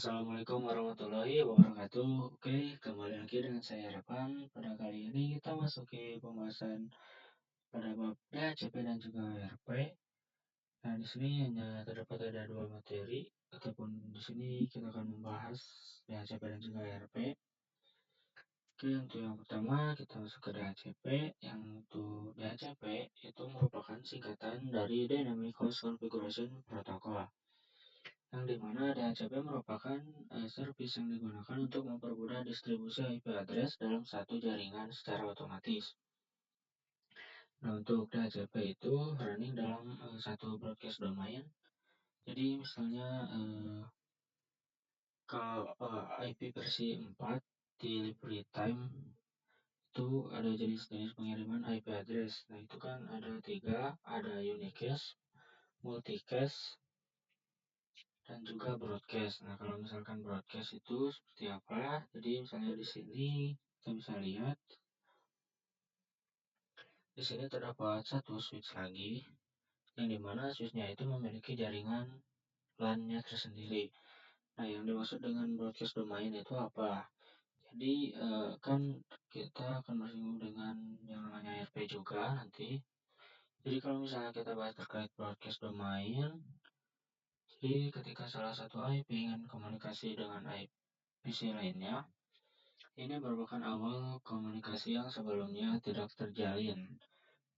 Assalamualaikum warahmatullahi wabarakatuh. Oke, kembali lagi dengan saya Revan. Pada kali ini kita masuki pembahasan pada bab DHCP dan juga RP. Nah, di sini hanya terdapat ada dua materi, ataupun di sini kita akan membahas DHCP dan juga RP. Oke, untuk yang pertama kita masuk ke DHCP. Yang untuk DHCP itu merupakan singkatan dari Dynamic Host Configuration Protocol, yang dimana DHCP merupakan servis yang digunakan untuk mempermudah distribusi IP address dalam satu jaringan secara otomatis. Nah, untuk DHCP itu running dalam satu broadcast domain. Jadi misalnya kalau IP versi 4 di library time itu ada jenis-jenis pengiriman IP address. Nah, itu kan ada 3, ada unicast, multicast, dan juga broadcast. Nah, kalau misalkan broadcast itu seperti apa? Jadi misalnya di sini kita bisa lihat di sini terdapat satu switch lagi, yang dimana switchnya itu memiliki jaringan LAN-nya tersendiri. Nah, yang dimaksud dengan broadcast domain itu apa? Jadi kan kita akan bersinggung dengan yang namanya RP juga nanti. Jadi kalau misalnya kita bahas terkait broadcast domain, jadi ketika salah satu IP ingin komunikasi dengan IP lainnya, ini merupakan awal komunikasi yang sebelumnya tidak terjalin.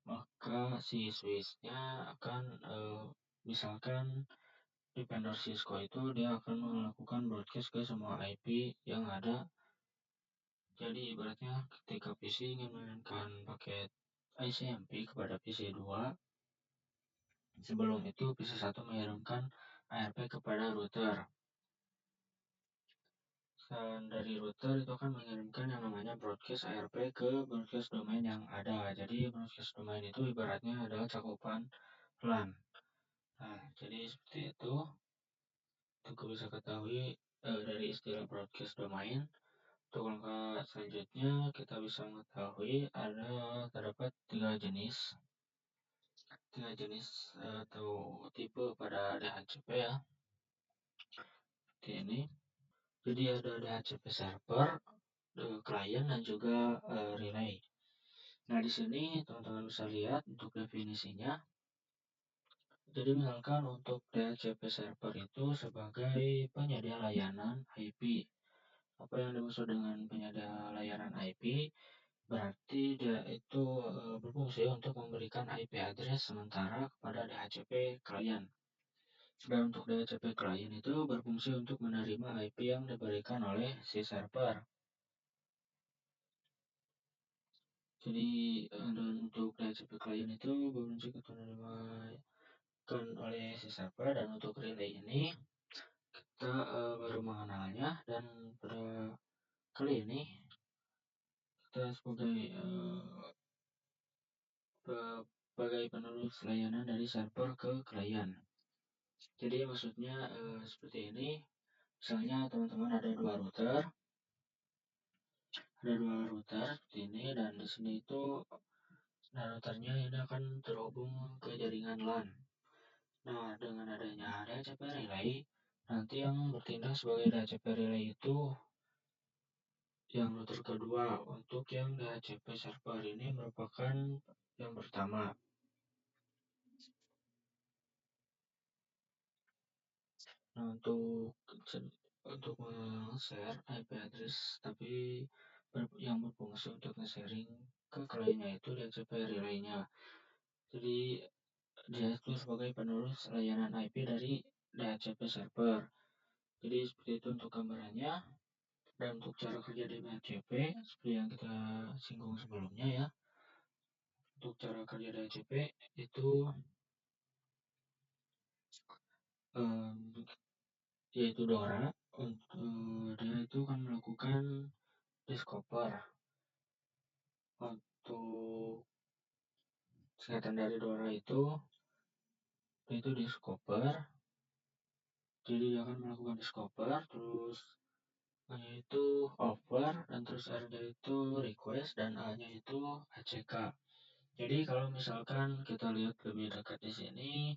Maka si switch-nya akan misalkan di vendor Cisco itu dia akan melakukan broadcast ke semua IP yang ada. Jadi ibaratnya ketika PC ingin mengirimkan paket ICMP kepada PC 2, sebelum itu PC 1 mengirimkan ARP kepada router. Dan dari router itu akan mengirimkan yang namanya broadcast ARP ke broadcast domain yang ada. Jadi broadcast domain itu ibaratnya adalah cakupan LAN. Nah, jadi seperti itu. Untuk bisa ketahui dari istilah broadcast domain. Untuk langkah selanjutnya kita bisa mengetahui terdapat tiga jenis atau tipe pada DHCP ya. Seperti ini. Jadi ada DHCP server, client, dan juga relay. Nah, di sini teman-teman bisa lihat untuk definisinya. Jadi misalkan untuk DHCP server itu sebagai penyedia layanan IP. Apa yang dimaksud dengan penyedia layanan IP? Berarti dia itu berfungsi untuk memberikan IP address sementara kepada DHCP client. Dan untuk DHCP client itu berfungsi untuk menerima IP yang diberikan oleh si server. Jadi dan untuk DHCP client itu berfungsi untuk menerima oleh si server, dan untuk relay ini kita baru mengenalnya, dan pada kali ini kita sebagai penerus layanan dari server ke klien. Jadi maksudnya seperti ini. Misalnya teman-teman ada dua router seperti ini, dan di sini itu routernya ini akan terhubung ke jaringan LAN. Nah, dengan adanya DHCP relay, nanti yang bertindak sebagai DHCP relay itu yang router kedua. Untuk yang DHCP server ini merupakan yang pertama. Nah, untuk share IP address tapi yang berfungsi untuk nge-sharing ke kliennya itu DHCP relay-nya. Jadi dia itu sebagai penerus layanan IP dari DHCP server. Jadi seperti itu untuk gambarannya. Dan untuk cara kerja DHCP seperti yang kita singgung sebelumnya ya. Untuk cara kerja DHCP itu yaitu DORA. Dia itu akan melakukan discover. Untuk singkatan dari DORA itu discover. Jadi dia akan melakukan discover, terus A-nya itu offer, dan terus R-nya itu request, dan A-nya itu ACK. Jadi kalau misalkan kita lihat lebih dekat di sini,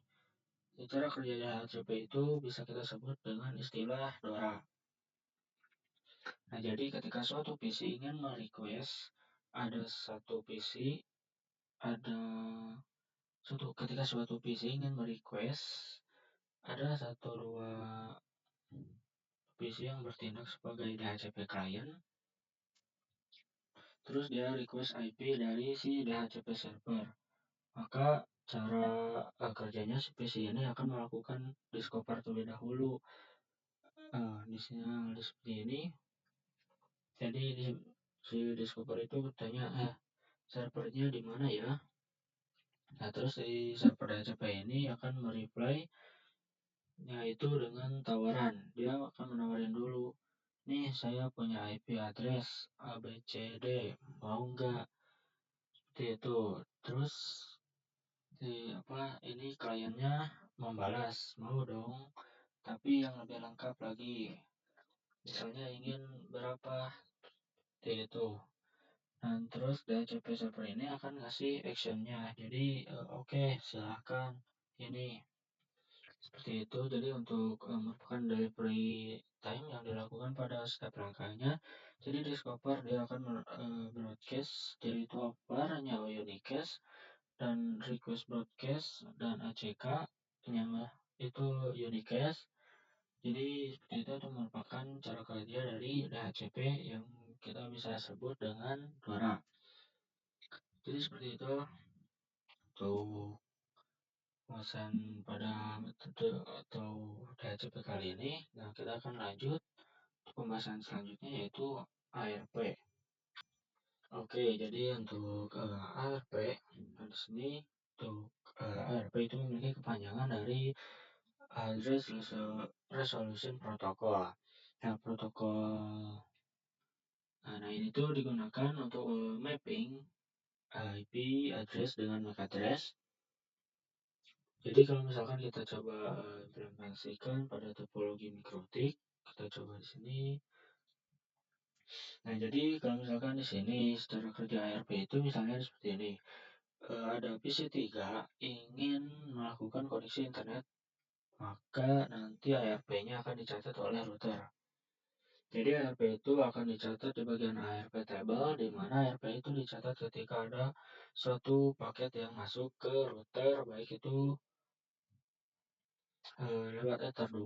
cara kerja DHCP itu bisa kita sebut dengan istilah DORA. Nah, jadi ketika suatu PC ingin merequest ada satu PC ada ketika suatu PC ingin merequest ada satu dua PC yang bertindak sebagai DHCP client, terus dia request IP dari si DHCP server. Maka cara kerjanya si PC ini akan melakukan discover terlebih dahulu. Di sini seperti ini. Jadi si discover itu bertanya, servernya di mana ya? Nah, terus si server DHCP ini akan mereply yaitu dengan tawaran. Dia akan menawarin dulu. Nih, saya punya IP address ABCD, mau nggak? Seperti itu. Terus ini kliennya membalas, mau dong. Tapi yang lebih lengkap lagi. Misalnya ingin berapa? Seperti itu. Dan terus DHCP server ini akan ngasih actionnya. Jadi oke, silahkan. Ini seperti itu. Jadi untuk merupakan delivery time yang dilakukan pada setiap langkahnya. Jadi discover dia akan broadcast jadi itu hanya unicast dan request broadcast dan ACK yang itu unicast. Jadi seperti itu merupakan cara kerja dari DHCP yang kita bisa sebut dengan Dora. Jadi seperti itu untuk pembahasan pada metode atau DHCP kali ini. Nah, kita akan lanjut pembahasan selanjutnya yaitu ARP. Oke, jadi untuk ARP di sini untuk ARP itu memiliki kepanjangan dari Address Resolution Protocol. Nah, ini tuh digunakan untuk mapping IP address dengan MAC address. Jadi kalau misalkan kita coba implementasikan pada topologi mikrotik, kita coba di sini. Nah, jadi kalau misalkan di sini secara kerja ARP itu misalnya seperti ini. Ada PC3 ingin melakukan koneksi internet, maka nanti ARP-nya akan dicatat oleh router. Jadi ARP itu akan dicatat di bagian ARP table, di mana ARP itu dicatat ketika ada suatu paket yang masuk ke router, baik itu lewat Ether 2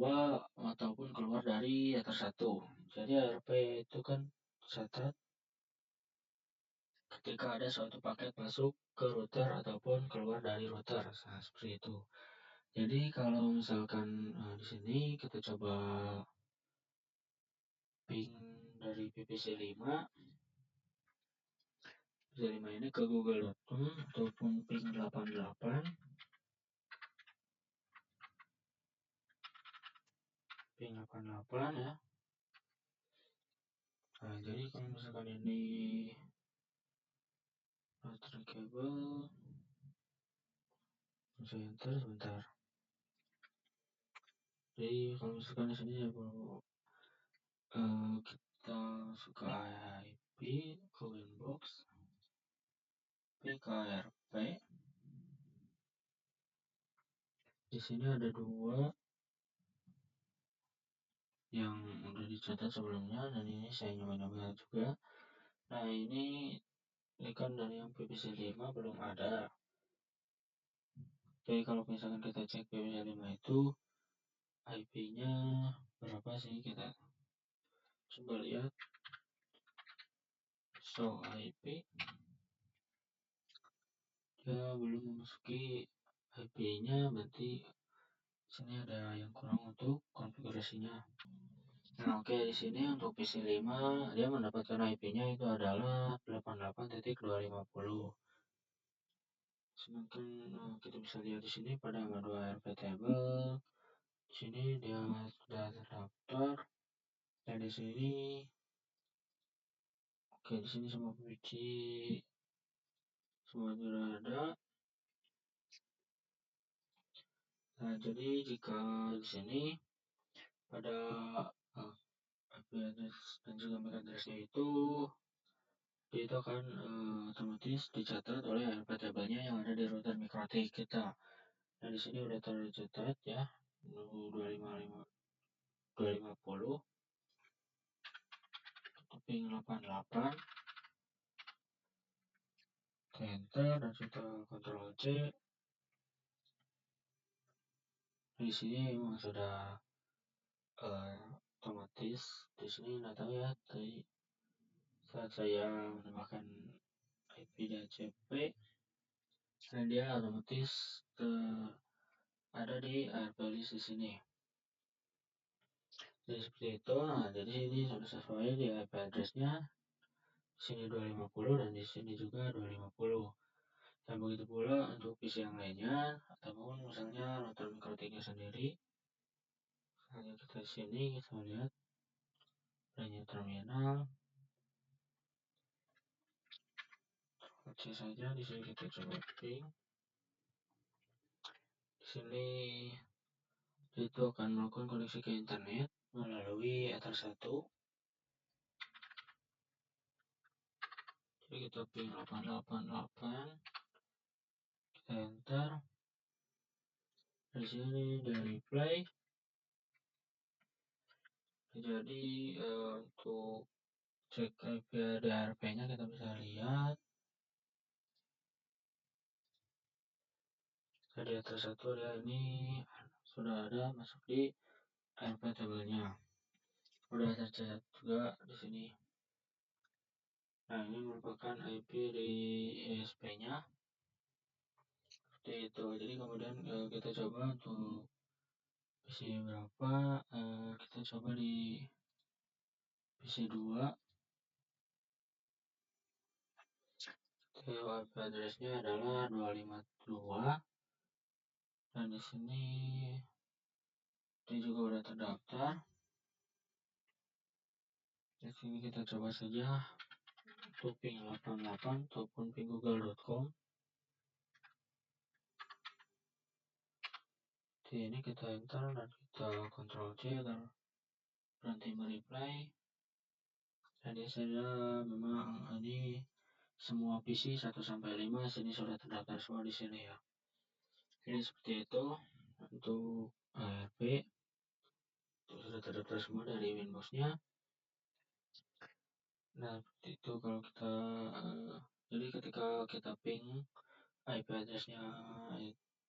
ataupun keluar dari Ether 1. Jadi ARP itu kan dicatat ketika ada suatu paket masuk ke router ataupun keluar dari router. Nah, seperti itu. Jadi kalau misalkan di sini kita coba ping dari PPC5 ini ke google.com ataupun ping 88 ya. Nah, jadi kalau misalkan ini router cable, saya enter sebentar. Jadi kalau misalkan di sini ya perlu kita suka IP ke winbox PKRP. Di sini ada dua yang udah dicatat sebelumnya dan ini saya nyoba-nyoba juga. Nah, ini kan dari yang PPC5 belum ada. Jadi kalau misalkan kita cek PPC5 itu IP-nya berapa sih, kita coba lihat. So IP dia belum memasuki IP-nya, berarti sini ada yang kurang untuk konfigurasinya. Nah, oke, di sini untuk PC5 dia mendapatkan IP-nya itu adalah 88.250. Sedangkan kita bisa lihat di sini pada mode ARP table, di sini dia sudah terdaftar. Dan di sini di sini semua PC semua sudah ada. Nah, jadi jika di sini pada IP address dan juga MAC address-nya itu akan otomatis dicatat oleh ARP table-nya yang ada di router mikrotik kita. Nah, di sini udah tercatat ya 250. ping 88, kita enter dan kita Ctrl C. Di sini memang sudah otomatis. Di sini nggak tahu ya, tadi saat saya menambahkan IP DHCP dan dia otomatis ada di ARP list di sini. Jadi seperti itu. Nah, jadi ini sudah sesuai di IP address-nya. Di sini 250 dan di sini juga 250. Dan begitu pula untuk PC yang lainnya, ataupun misalnya router MikroTik sendiri. Misalnya kita di sini kita lihat adanya terminal. Oke saja, di sini kita coba ping. Di sini itu akan melakukan koneksi ke internet melalui Ether 1. Jadi kita ping 888, kita enter. Di sini dari reply. Jadi untuk cek IP DRP-nya kita bisa lihat. Jadi Ether 1 dia ini sudah ada masuk di ARP tabelnya. Sudah tercatat juga di sini. Nah, ini merupakan IP di ESP-nya. Seperti itu. Jadi kemudian kita coba untuk PC berapa, kita coba di PC 2. IP address-nya adalah 252 dan di sini dia juga udah terdaftar. Di sini kita coba saja untuk ping 88 ataupun ping google.com. Di ini kita enter dan kita Ctrl C agar berhenti mereply. Dan di sana memang ini semua PC 1 sampai 5 sini sudah terdaftar semua di sini ya. Jadi seperti itu untuk ARP itu sudah terdaftar semua dari Windows-nya. Nah, seperti itu kalau kita jadi ketika kita ping IP address-nya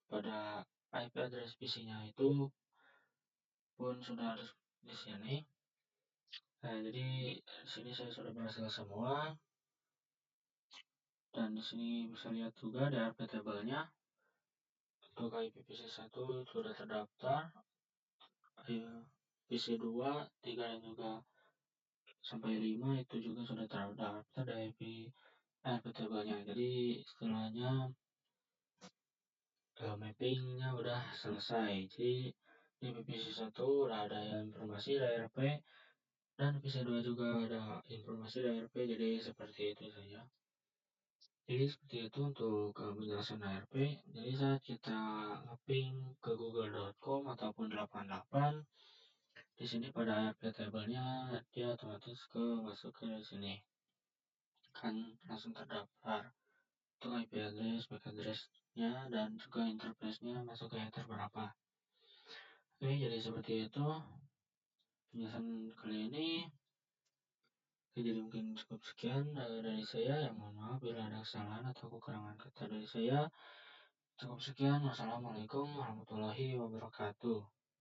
pada IP address PC-nya itu pun sudah ada di sini. Nah, jadi di sini saya sudah berhasil semua. Dan di sini bisa lihat juga di ARP tabelnya. Untuk IP PC1 sudah terdaftar, PC2, 3 dan juga sampai 5 itu juga sudah terdaftar di IP ARP tabelnya. Jadi istilahnya mappingnya udah selesai. Jadi di PC1 udah ada informasi dari ARP dan PC2 juga ada informasi dari ARP, jadi seperti itu saja. Jadi seperti itu untuk penjelasan ARP. Jadi saat kita mapping ke google.com ataupun 88, di sini pada ARP tabelnya dia otomatis masuk ke sini. Kan langsung terdaftar untuk IP address, MAC address-nya dan juga interface-nya masuk ke header berapa. Oke, jadi seperti itu penjelasan kali ini. Jadi mungkin cukup sekian dari saya. Yang mohon maaf bila ada kesalahan atau kekurangan kata dari saya. Cukup sekian. Wassalamualaikum warahmatullahi wabarakatuh.